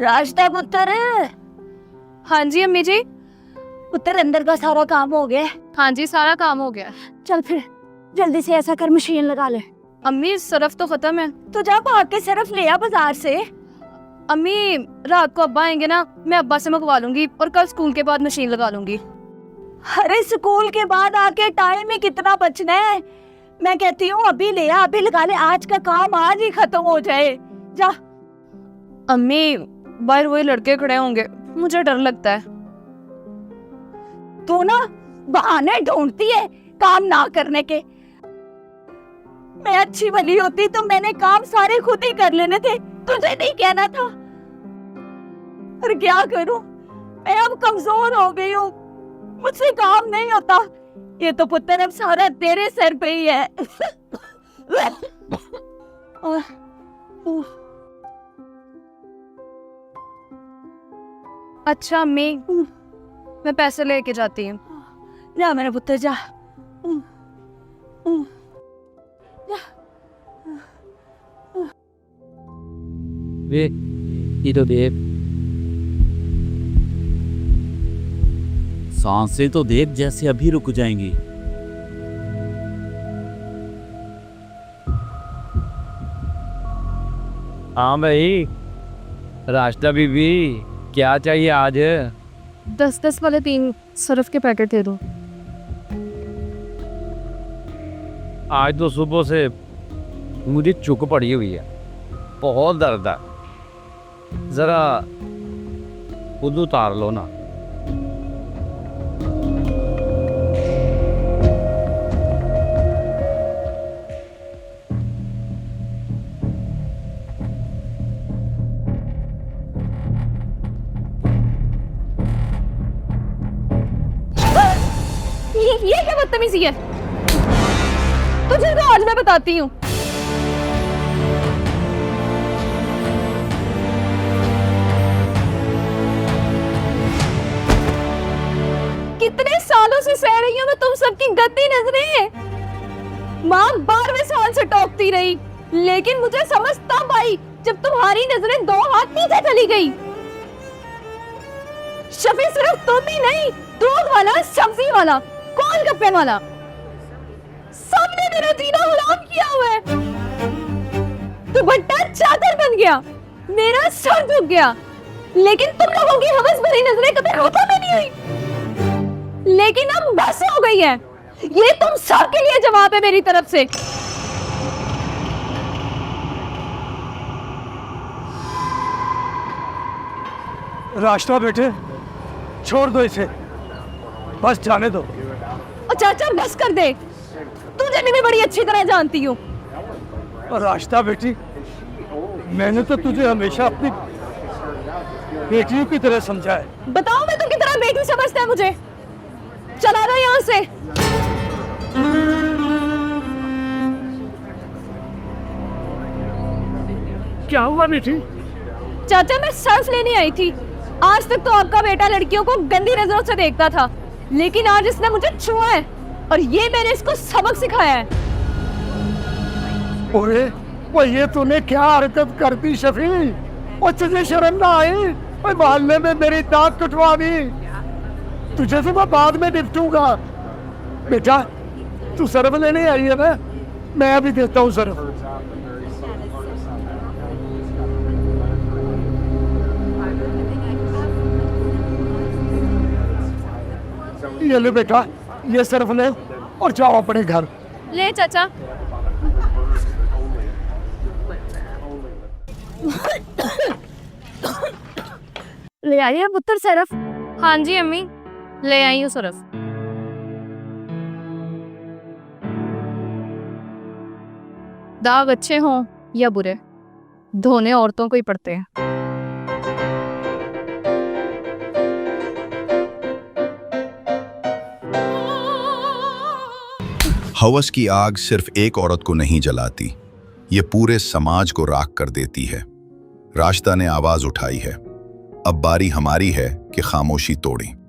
रास्ता पुत्र। हाँ जी अम्मी जी। पुत्र अंदर का सारा काम हो गया? हाँ जी सारा काम हो गया। चल फिर जल्दी से ऐसा कर, मशीन लगा ले। अम्मी सरफ तो खत्म है। तो जा भाग के सरफ ले आ बाजार से। अम्मी रात को अब्बा आएंगे ना, मैं अब्बा से मंगवा लूंगी और कल स्कूल के बाद मशीन लगा लूंगी। अरे स्कूल के बाद आके टाइम ही कितना बचना है। मैं कहती हूँ अभी ले आ, अभी लगा ले, आज का काम आज ही खत्म हो जाए। जा। अम्मी बाहर वही लड़के खड़े होंगे, मुझे डर लगता है। तू ना बहाने ढूंढती है काम ना करने के। मैं अच्छी भली होती तो मैंने काम सारे खुद ही कर लेने थे, तुझे नहीं कहना था। और क्या करूं, मैं अब कमजोर हो गई हूँ, मुझसे काम नहीं होता। ये तो पुत्र अब सारा तेरे सर पे ही है। अच्छा अम्मी मैं पैसे लेके जाती हूँ। जा मेरा पुत्र जा। वे ये तो देख, सांसें तो देख जैसे अभी रुक जाएंगी। हाँ भाई, रास्ता बीबी क्या चाहिए आज? 10-10 वाले 3 सरफ के पैकेट दे दो। आज तो सुबह से मुझे चुक पड़ी हुई है, बहुत दर्द है। जरा खुद उतार लो ना। ये क्या बदतमीजी है? तुझे तो आज मैं बताती हूँ। कितने सालों से सह रही हूँ मैं तुम सबकी गंदी नजरें। माँ 12वें साल से टोकती रही, लेकिन मुझे समझ तब आई जब तुम्हारी नजरें 2 हाथ नीचे चली गई। शफी सिर्फ तुम ही नहीं, दूध वाला, सब्जी वाला, गोलगप्पे वाला, सबने मेरा जीना हराम किया हुआ है। दुपट्टा चादर बन गया, मेरा सर झुक गया, लेकिन तुम लोगों की हवस भरी नजरें कभी खत्म ही नहीं हुई। लेकिन अब बस हो गई है, ये तुम सबके लिए जवाब है मेरी तरफ से। रास्ता बेटे, छोड़ दो इसे, बस जाने दो। और चाचा बस कर दे, तुझे भी मैं बड़ी अच्छी तरह जानती हूँ। और रास्ता बेटी, मैंने तो तुझे हमेशा अपनी बेटियों की तरह समझा है। बताओ मैं तुम की तरह बेटी समझता है मुझे? चला दो यहाँ से। क्या हुआ बेटी? चाचा मैं सर्फ लेने आई थी। आज तक तो आपका बेटा लड़कियों को गंदी नजरों से देखता था, लेकिन आज इसने मुझे छुआ है और ये मैंने इसको सबक सिखाया है। ओए, वो ये तूने क्या हरकत कर दी शफी? और तुझे शर्म ना आई? ओए मोहल्ले में मेरी दांत कटवा दी। तुझे तो मैं बाद में निपटूंगा। बेटा तू सर्फ लेने आई है ना, मैं अभी देता हूँ सर्फ। ये ले बेटा, ये सर्फ ले और जाओ अपने घर। ले चाचा। ले आई है पुत्र सरफ? हाँ जी अम्मी ले आई हूँ सरफ। दाग अच्छे हों या बुरे, धोने औरतों को ही पड़ते हैं। हवस की आग सिर्फ एक औरत को नहीं जलाती, ये पूरे समाज को राख कर देती है। राशिदा ने आवाज उठाई है, अब बारी हमारी है कि खामोशी तोड़ें।